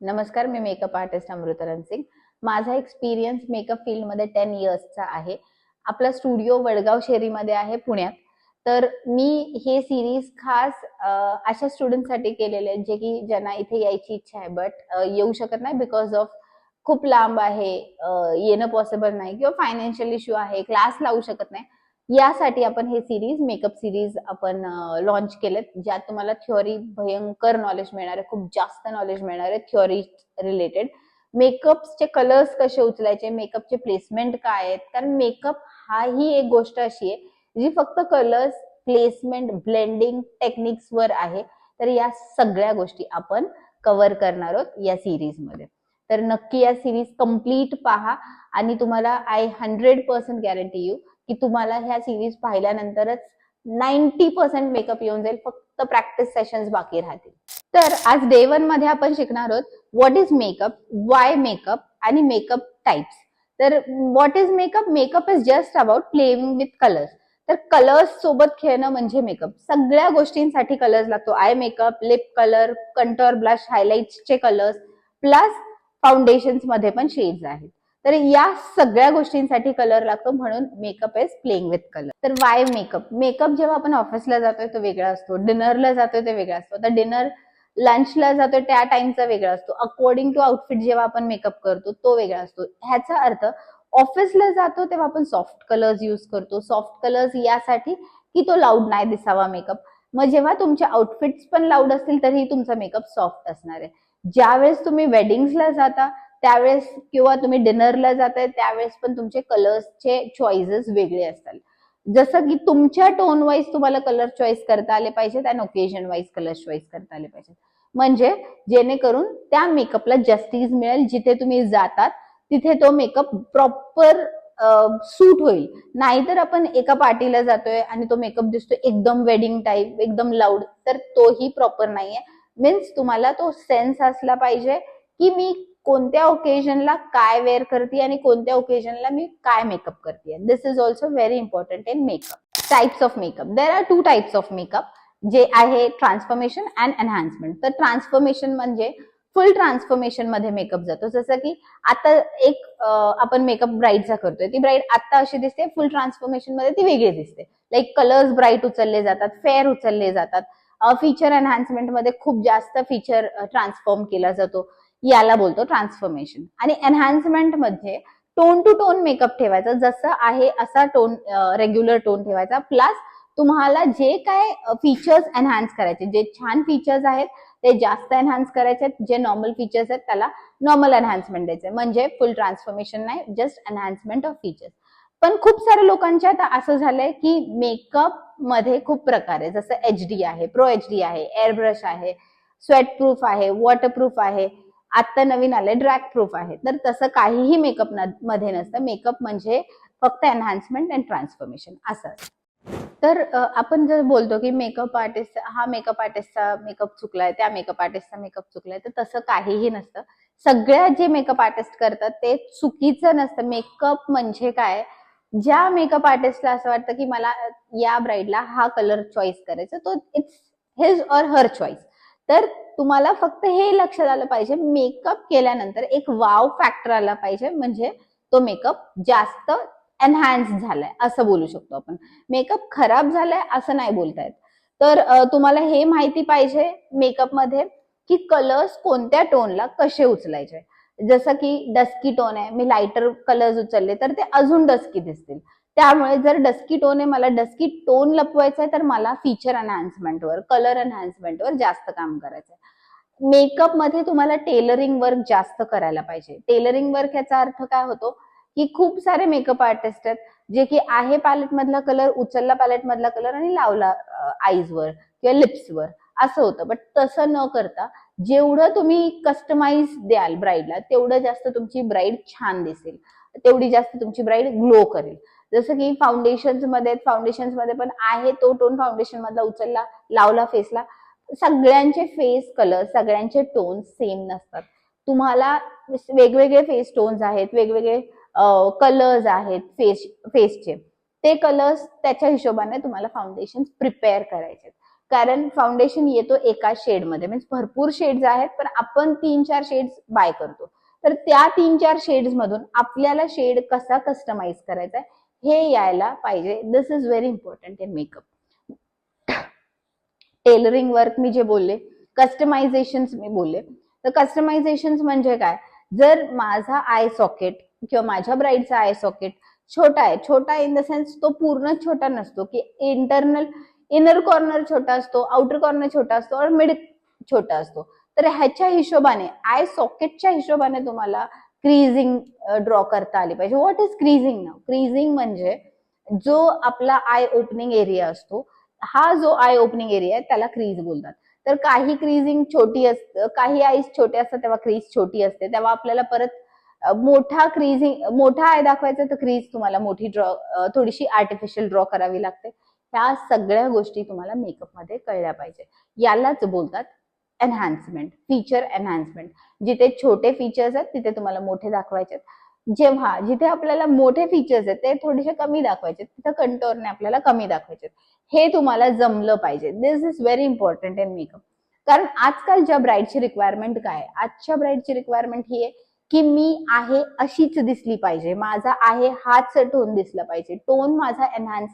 नमस्कार, मी makeup artist Amruta Ransing. माझा experience makeup फील्डमध्ये 10 इयर्सचा आहे. आपला स्टुडिओ वडगाव शेरीमध्ये आहे पुण्यात. तर मी हे सिरीज खास अशा स्टुडंटसाठी केलेले आहेत जे की ज्यांना इथे यायची इच्छा आहे बट येऊ शकत नाही बिकॉज ऑफ खूप लांब आहे, येणं पॉसिबल नाही किंवा फायनान्शियल इश्यू आहे, क्लास लावू शकत नाही. यासाठी आपण हे सिरीज मेकअप सिरीज आपण लॉन्च केलेत, ज्यात तुम्हाला थ्योरी भयंकर नॉलेज मिळणार आहे, खूप जास्त नॉलेज मिळणार आहे थ्योरी रिलेटेड. मेकअपचे कलर्स कसे उचलायचे, मेकअपचे प्लेसमेंट काय आहेत, कारण मेकअप हा ही एक गोष्ट अशी आहे जी फक्त कलर्स, प्लेसमेंट, ब्लेंडिंग टेक्निक्स वर आहे. तर या सगळ्या गोष्टी आपण कव्हर करणार आहोत या सिरीज मध्ये. तर नक्की या सिरीज कम्प्लीट पहा आणि तुम्हाला आय 100% गॅरंटी यू की तुम्हाला ह्या सिरीज पाहिल्यानंतरच 90% मेकअप येऊन जाईल, फक्त प्रॅक्टिस सेशन्स बाकी राहतील. तर आज डे 1 मध्ये आपण शिकणार आहोत what is makeup, why makeup आणि मेकअप टाइप्स. तर what is makeup, makeup is just about playing with colours. तर कलर्स सोबत खेळणं म्हणजे मेकअप. सगळ्या गोष्टींसाठी कलर्स लागतो. Eye makeup, lip colour, contour, blush, हायलाइट्सचे कलर्स प्लस फाउंडेशन्स मध्ये पण शेड्स आहेत. तर या सगळ्या गोष्टींसाठी कलर लागतो, म्हणून makeup is playing with colour. तर वाय मेकअप, मेकअप जेव्हा आपण ऑफिसला जातोय तो वेगळा असतो, डिनरला जातोय तो वेगळा असतो. तर डिनर लंचला जातोय त्या टाइमचा वेगळा असतो. अकॉर्डिंग टू आउटफिट जेव्हा आपण मेकअप करतो तो वेगळा असतो. ह्याचा अर्थ ऑफिसला जातो तेव्हा आपण सॉफ्ट कलर्स यूज करतो. सॉफ्ट कलर्स यासाठी की तो लाऊड नाही दिसावा मेकअप. मग जेव्हा तुमचे आउटफिट्स पण लाऊड असतील तरीही तुमचा मेकअप सॉफ्ट असणार आहे. ज्यावेळेस तुम्ही वेडिंग्सला जाता त्यावेळेस किंवा तुम्ही डिनरला जाताय त्यावेळेस पण तुमचे कलर्सचे चॉईसेस वेगळे असतात. जसं की तुमच्या टोन वाईज तुम्हाला कलर चॉईस करता आले पाहिजेत आणि ओकेजन वाईज कलर चॉईस करता आले पाहिजेत, म्हणजे जेणेकरून त्या मेकअपला जस्टिस मिळेल. जिथे तुम्ही जातात तिथे तो मेकअप प्रॉपर सूट होईल. नाहीतर आपण एका पार्टीला जातोय आणि तो मेकअप दिसतोय एकदम वेडिंग टाईप, एकदम लाऊड, तर तोही प्रॉपर नाहीये. मीन्स तुम्हाला तो सेन्स असला पाहिजे की मी कोणत्या ओकेजनला काय वेअर करते आणि कोणत्या ओकेजनला मी काय मेकअप करते. This is also very important in makeup. Types of makeup, there are 2 types of makeup, जे आहे ट्रान्सफॉर्मेशन अँड एनहान्समेंट. तर ट्रान्सफॉर्मेशन म्हणजे फुल ट्रान्सफॉर्मेशन मध्ये मेकअप जातो. जसं की आता एक आपण मेकअप ब्राईडचा करतोय, ती ब्राईड आता अशी दिसते, फुल ट्रान्सफॉर्मेशन मध्ये ती वेगळी दिसते. लाईक कलर्स ब्राईट उचलले जातात, फेअर उचलले जातात. फीचर एनहान्समेंट मध्ये खूप जास्त फीचर ट्रान्सफॉर्म केला जातो, याला बोलतो ट्रान्सफॉर्मेशन. आणि एनहान्समेंट मध्ये टोन टू टोन मेकअप ठेवायचा, जसं आहे असा टोन, रेग्युलर टोन ठेवायचा. प्लस तुम्हाला जे काय फीचर्स एनहान्स करायचे, जे छान फीचर्स आहेत ते जास्त एनहान्स करायचे, जे नॉर्मल फीचर्स आहेत त्याला नॉर्मल एनहान्समेंट द्यायचे. म्हणजे फुल ट्रान्सफॉर्मेशन नाही, जस्ट एनहान्समेंट ऑफ फीचर्स. पण खूप साऱ्या लोकांच्यात असं झालंय की मेकअप मध्ये खूप प्रकार आहे, जसं HD आहे, प्रो HD आहे, एअर ब्रश आहे, स्वेट प्रूफ आहे, वॉटरप्रूफ आहे, आता नवीन आले ड्रॅग प्रूफ आहे. तर तसं काहीही मेकअप मध्ये नसतं. मेकअप म्हणजे फक्त एनहान्समेंट अँड ट्रान्सफॉर्मेशन असं. तर आपण जर बोलतो की मेकअप आर्टिस्ट, हा मेकअप आर्टिस्टचा मेकअप चुकलाय, त्या मेकअप आर्टिस्टचा मेकअप चुकलाय, तर तसं काहीही नसतं. सगळ्या जे मेकअप आर्टिस्ट करतात ते चुकीचं नसतं. मेकअप म्हणजे काय, ज्या मेकअप आर्टिस्टला असं वाटतं की मला या ब्राईडला हा कलर चॉईस करायचा, तो it's his or her choice. तर तुम्हाला फक्त हे लक्षात आलं पाहिजे, मेकअप केल्यानंतर एक वाव फॅक्टर आला पाहिजे, म्हणजे तो मेकअप जास्त एनहान्स झालाय असं बोलू शकतो आपण. मेकअप खराब झालाय असं नाही बोलतायत. तर तुम्हाला हे माहिती पाहिजे मेकअप मध्ये की कलर्स कोणत्या टोनला कसे उचलायचे. जसं की डस्की टोन आहे, मी लाइटर कलर्स उचलले तर ते अजून डस्की दिसतील. त्यामुळे जर डस्की टोन आहे, मला डस्की टोन लपवायचा आहे, तर मला फीचर एनहान्समेंटवर, कलर एनहान्समेंटवर जास्त काम करायचं आहे. मेकअप मध्ये तुम्हाला टेलरिंग वर्क जास्त करायला पाहिजे. टेलरिंग वर्क याचा अर्थ काय होतो की खूप सारे मेकअप आर्टिस्ट आहेत जे की आहे पॅलेट मधला कलर, उचलला पॅलेट मधला कलर आणि लावला आईजवर किंवा लिप्सवर, असं होतं. बट तसं न करता जेवढं तुम्ही कस्टमाइज द्याल ब्राईडला, तेवढं जास्त तुमची ब्राईड छान दिसेल, तेवढी जास्त तुमची ब्राईड ग्लो करेल. जसं की फाउंडेशन्स मध्ये पण आहे तो टोन फाउंडेशन मधला उचलला, लावला फेसला. सगळ्यांचे फेस कलर, सगळ्यांचे टोन सेम नसतात. तुम्हाला वेगवेगळे फेस टोन्स आहेत, वेगवेगळे कलर्स आहेत फेसचे. ते कलर्स त्याच्या हिशोबाने तुम्हाला फाउंडेशन प्रिपेअर करायचे. कारण फाउंडेशन येतो एका शेडमध्ये, म्हणजे भरपूर शेड्स आहेत पण आपण 3-4 शेड्स बाय करतो. तर त्या 3-4 शेड्स मधून आपल्याला शेड कसा कस्टमाइज करायचा हे यायला पाहिजे. This is very important in makeup. Tailoring work मी जे बोलले, कस्टमायझेशन मी बोलले, तर कस्टमायझेशन म्हणजे काय, जर माझा आय सॉकेट किंवा माझ्या ब्राईडचा आय सॉकेट छोटा आहे, छोटा इन द सेन्स तो पूर्ण छोटा नसतो, की इनर कॉर्नर छोटा असतो, आउटर कॉर्नर छोटा असतो और मिड छोटा असतो, तर ह्याच्या हिशोबाने आय सॉकेटच्या हिशोबाने तुम्हाला क्रीजिंग ड्रॉ करता आली पाहिजे. व्हॉट इज क्रीजिंग नाव? क्रीजिंग म्हणजे जो आपला आय ओपनिंग एरिया असतो, हा जो आय ओपनिंग एरिया आहे त्याला क्रीज बोलतात. तर काही क्रीजिंग छोटी असते, काही आईज छोटे असतात तेव्हा क्रीज छोटी असते, तेव्हा आपल्याला परत मोठा आय दाखवायचा तर क्रीज तुम्हाला मोठी थोडीशी आर्टिफिशियल ड्रॉ करावी लागते. ह्या सगळ्या गोष्टी तुम्हाला मेकअप मध्ये कळल्या पाहिजे. यालाच बोलतात एनहान्समेंट, फीचर एनहान्समेंट. जिथे छोटे फीचर्स आहेत तिथे तुम्हाला मोठे दाखवायचे, जेव्हा जिथे आपल्याला मोठे फीचर्स आहेत ते थोडेसे कमी दाखवायचे, तिथे कंटोरने आपल्याला कमी दाखवायचे. हे तुम्हाला जमलं पाहिजे. This is very important in makeup. कारण आजकालच्या ब्राईडची रिक्वायरमेंट काय आहे? आजच्या ब्राईडची रिक्वायरमेंट ही आहे की मी आहे अशीच दिसली पाहिजे, माझा आहे हाच टोन दिसला पाहिजे, टोन माझा एनहान्स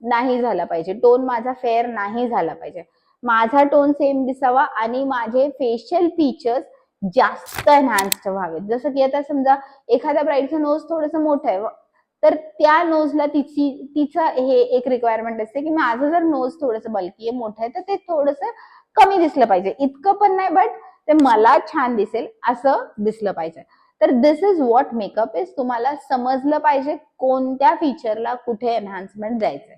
नाही झाला पाहिजे, टोन माझा फेअर नाही झाला पाहिजे, माझा टोन सेम दिसावा आणि माझे फेशियल फीचर्स जास्त एनहान्स्ड व्हावेत. जसं की आता समजा एखाद्या ब्राईडचं नोज थोडंसं मोठं आहे, तर त्या नोजला तिचा हे एक रिक्वायरमेंट असते की माझं जर नोज थोडंसं बल्की आहे, मोठं आहे, तर ते थोडंसं कमी दिसलं पाहिजे, इतकं पण नाही बट ते मला छान दिसेल असं दिसलं पाहिजे. तर दिस इज व्हॉट मेकअप इज. तुम्हाला समजलं पाहिजे कोणत्या फीचरला कुठे एनहान्समेंट द्यायचंय.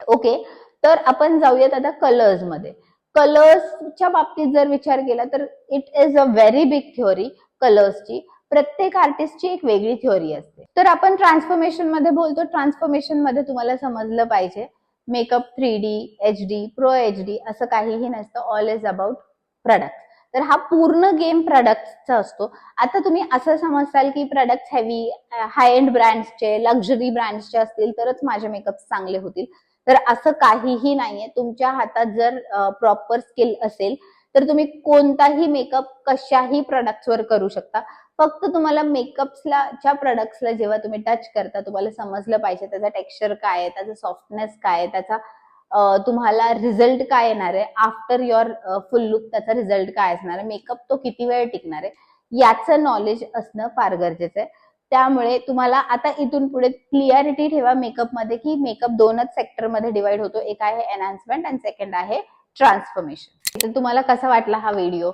ओके, तर आपण जाऊयात आता कलर्स मध्ये. कलर्सच्या बाबतीत जर विचार केला तर it is a very big theory कलर्सची. प्रत्येक आर्टिस्टची एक वेगळी थ्योरी असते. तर आपण ट्रान्सफॉर्मेशन मध्ये बोलतो. ट्रान्सफॉर्मेशन मध्ये तुम्हाला समजलं पाहिजे makeup 3D, HD, pro HD असं काहीही नसतं. All is about product. तर हा पूर्ण गेम प्रोडक्टचा असतो. आता तुम्ही असं समजताल की प्रोडक्ट हेवी हाय एंड ब्रँड्सचे, लक्झरी ब्रँड्सचे असतील तरच माझे मेकअप चांगले होतील, तर असं काहीही नाहीये. तुमच्या हातात जर प्रॉपर स्किल असेल तर तुम्ही कोणताही मेकअप कशाही प्रोडक्ट्सवर करू शकता. फक्त तुम्हाला मेकअपच्या प्रोडक्ट्सला जेव्हा तुम्ही टच करता तुम्हाला समजलं पाहिजे त्याचा टेक्स्चर काय आहे, त्याचा सॉफ्टनेस काय आहे, त्याचा तुम्हाला रिझल्ट काय येणार आहे, आफ्टर युअर फुल लुक त्याचा रिझल्ट काय असणार आहे, मेकअप तो किती वेळ टिकणार आहे, याचं नॉलेज असणं फार गरजेचं आहे. त्यामुळे तुम्हाला आता इथून पुढे क्लिअरिटी ठेवा मेकअप मध्ये की मेकअप दोनच सेक्टर मध्ये डिवाइड होतो. एक आहे एनहान्समेंट आणि सेकंड आहे ट्रान्सफॉर्मेशन. तर तुम्हाला कसा वाटला हा व्हिडिओ,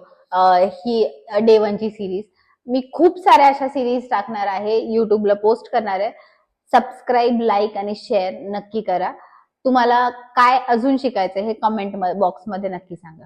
ही डे 1 ची सिरीज. मी खूप साऱ्या अशा सिरीज टाकणार आहे, युट्यूबला पोस्ट करणार आहे. सबस्क्राईब, लाईक आणि शेअर नक्की करा. तुम्हाला काय अजून शिकायचं हे कमेंट बॉक्समध्ये नक्की सांगा.